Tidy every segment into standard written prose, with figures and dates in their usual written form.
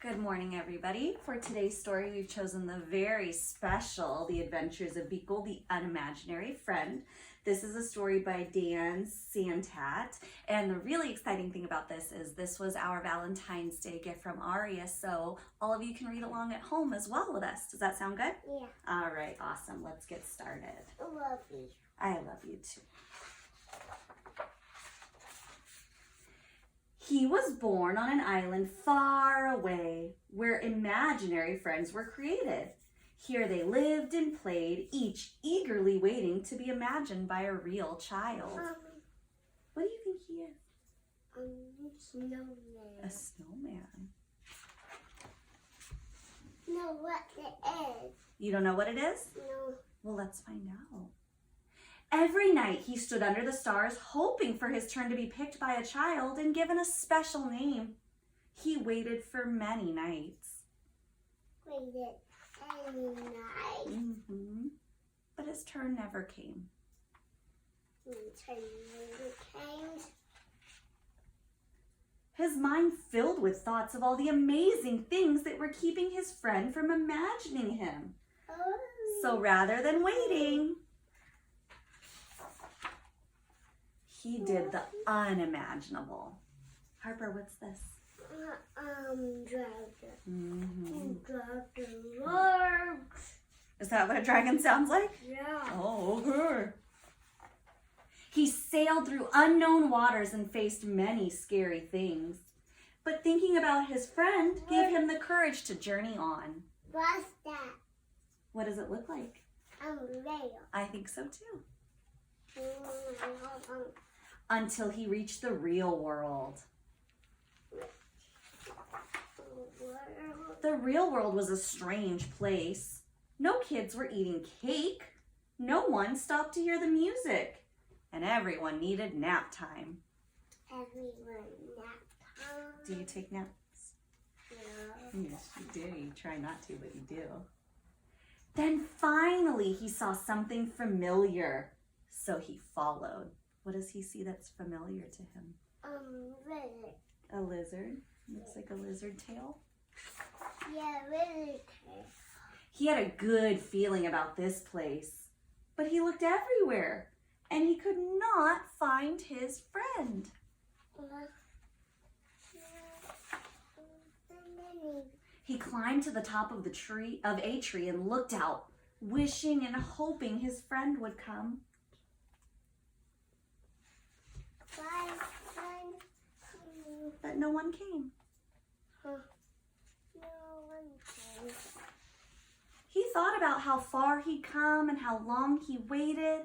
Good morning, everybody. For today's story, we've chosen the very special The Adventures of Beekle, the Unimaginary Friend. This is a story by Dan Santat, and the really exciting thing about this was our Valentine's Day gift from Aria, so all of you can read along at home as well with us. Does that sound good? Yeah. All right, awesome. Let's get started. I love you. I love you too. He was born on an island far away where imaginary friends were created. Here they lived and played, each eagerly waiting to be imagined by a real child. What do you think he is? Snowman. A snowman. No, what it is. You don't know what it is? No. Well, let's find out. Every night he stood under the stars, hoping for his turn to be picked by a child and given a special name. He waited for many nights. Waited any night. But his turn never came. His mind filled with thoughts of all the amazing things that were keeping his friend from imagining him. Oh. So rather than waiting, he did the unimaginable. Harper, what's this? Dragon. Dragon. Is that what a dragon sounds like? Yeah. Oh, her. He sailed through unknown waters and faced many scary things. But thinking about his friend gave him the courage to journey on. What's that? What does it look like? Rail. I think so too. Until he reached the real world. The real world was a strange place. No kids were eating cake. No one stopped to hear the music. And everyone needed nap time. Everyone nap time. Do you take naps? No. Yes, you do. You try not to, but you do. Then finally he saw something familiar. So he followed. What does he see that's familiar to him? Lizard. A lizard. Looks like a lizard tail. Yeah, lizard tail. He had a good feeling about this place, but he looked everywhere and he could not find his friend. He climbed to the top of a tree and looked out, wishing and hoping his friend would come. But no one came. He thought about how far he'd come and how long he waited,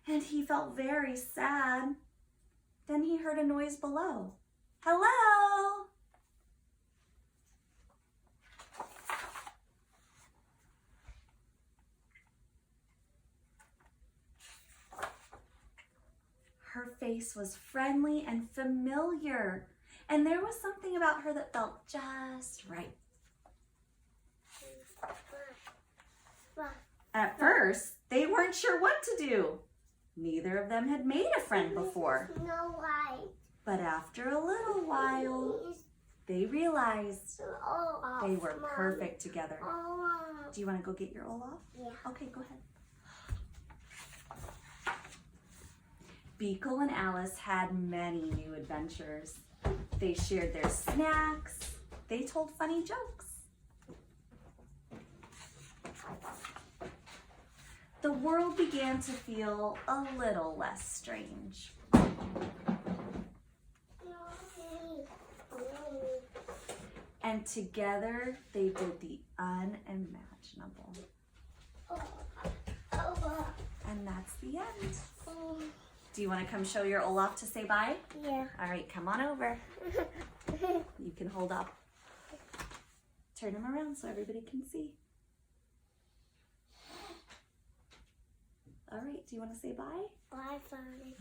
and he felt very sad. Then he heard a noise below. Hello! Her face was friendly and familiar, and there was something about her that felt just right. At first, they weren't sure what to do. Neither of them had made a friend before. No light. But after a little while, they realized they were perfect together. Do you want to go get your Olaf? Yeah. Okay, go ahead. Beekle and Alice had many new adventures. They shared their snacks. They told funny jokes. The world began to feel a little less strange. And together they did the unimaginable. And that's the end. Do you want to come show your Olaf to say bye? Yeah. All right, come on over. You can hold up. Turn him around so everybody can see. All right, do you want to say bye? Bye, Father.